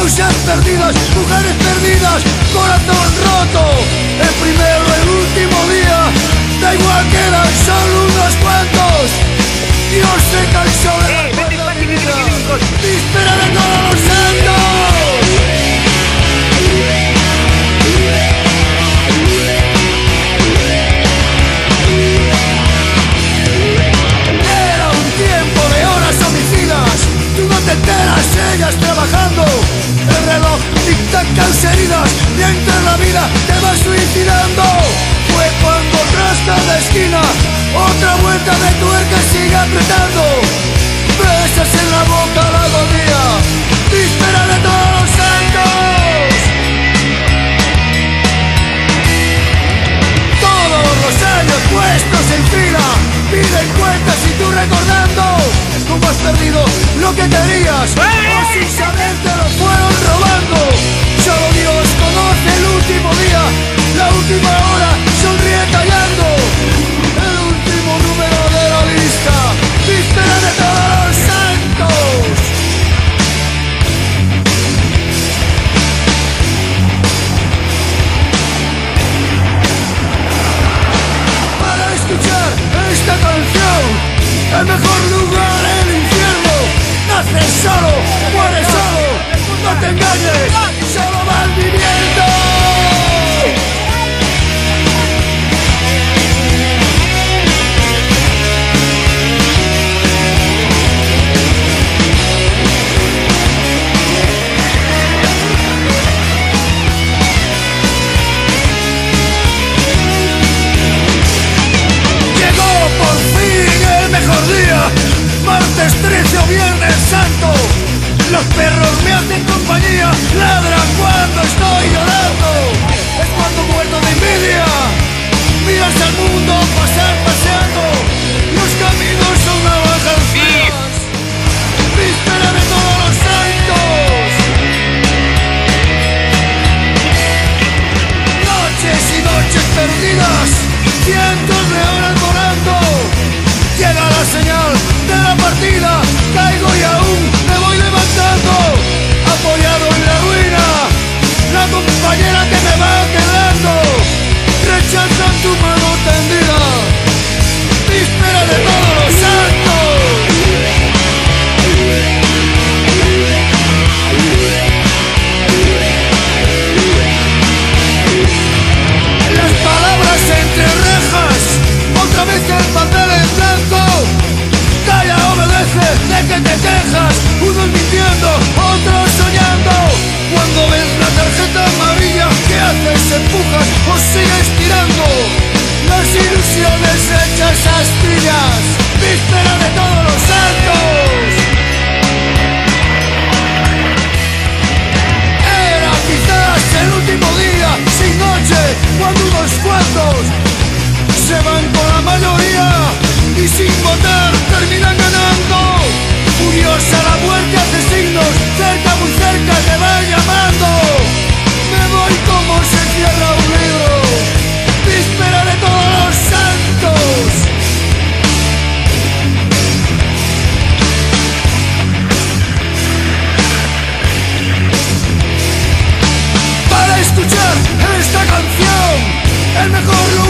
musas perdidas, mujeres perdidas, corazón roto. El primero, el último día, da igual, quedan solo unos cuantos. Dios se cansó de la vida, víspera de todos los santos. Era un tiempo de horas homicidas, tú no te enteras, ellas trabajando. El reloj tic-tac, heridas, mientras la vida te va suicidando. Fue cuando rasca de esquina, otra vuelta de tuerca sigue apretando. Besas en la boca la agonía, víspera de todos los santos. Todos los años puestos en fila, piden cuentas y tú recordando cómo has perdido lo que querías, o sin saber te lo fueron robando. Solo Dios conoce el último día, la última hora, sonríe callando. El último número de la lista, víspera de todos los santos. Para escuchar esta canción, el mejor lugar, el infierno. Naces solo, mueres solo, no te engañes, solo vas viviendo. Llegó por fin el mejor día, martes 13 o viernes santo. Los perros me hacen compañía, ladran cuando estoy llorando. Es cuando muerto de envidia, miras al mundo pasar paseando. Los caminos son navajas frías, víspera de todos los santos. Noches y noches perdidas, cientos de horas volando. Llega la señal de la partida, caigo y aún me voy levantando. Apoyado en la ruina, la compañera que me va quedando rechaza tu mano tendida, víspera de todos los santos. Las palabras entre rejas, otra vez el papel en blanco. Calla, obedece, de que te quejas, unos mintiendo, otros soñando. Cuando ves la tarjeta amarilla, ¿qué haces? ¿Empujas o sigues tirando? Las ilusiones hechas astillas, víspera de todos los santos. Era quizás el último día, sin noche, cuando unos cuantos se van con la mayoría y sin votar terminan ganando. Furiosa la muerte hace signos, cerca, muy cerca te va llamando. Me voy como se cierra un libro, víspera de todos los santos. Para escuchar esta canción, el mejor lugar